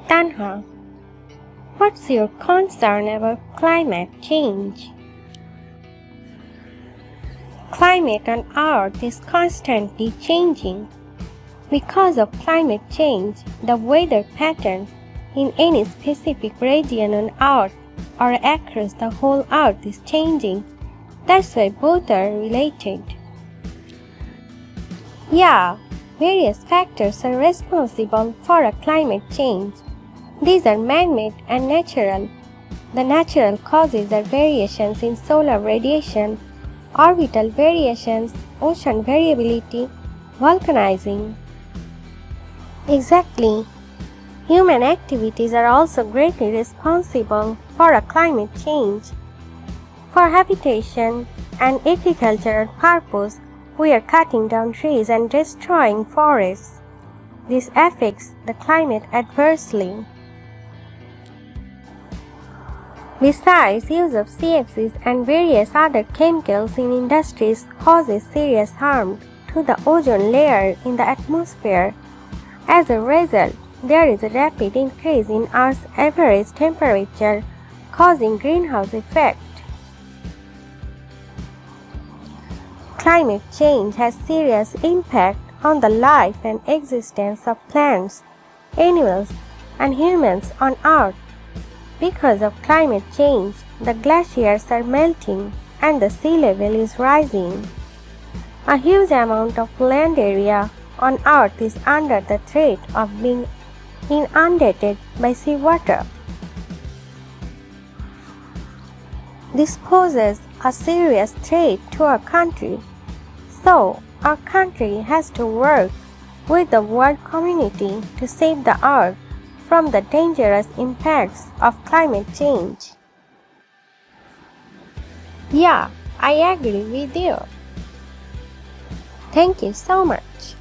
Tanha, what's your concern about climate change? Climate on Earth is constantly changing. Because of climate change, the weather pattern in any specific region on Earth or across the whole Earth is changing. That's why both are related. Yeah, various factors are responsible for a climate change. These are man-made and natural. The natural causes are variations in solar radiation, orbital variations, ocean variability, volcanizing. Exactly. Human activities are also greatly responsible for a climate change. For habitation and agricultural purpose, we are cutting down trees and destroying forests. This affects the climate adversely. Besides, use of CFCs and various other chemicals in industries causes serious harm to the ozone layer in the atmosphere. As a result, there is a rapid increase in Earth's average temperature, causing greenhouse effect. Climate change has serious impact on the life and existence of plants, animals, and humans on Earth. Because of climate change, the glaciers are melting and the sea level is rising. A huge amount of land area on Earth is under the threat of being inundated by seawater. This poses a serious threat to our country, so our country has to work with the world community to save the Earth from the dangerous impacts of climate change. Yeah, I agree with you. Thank you so much.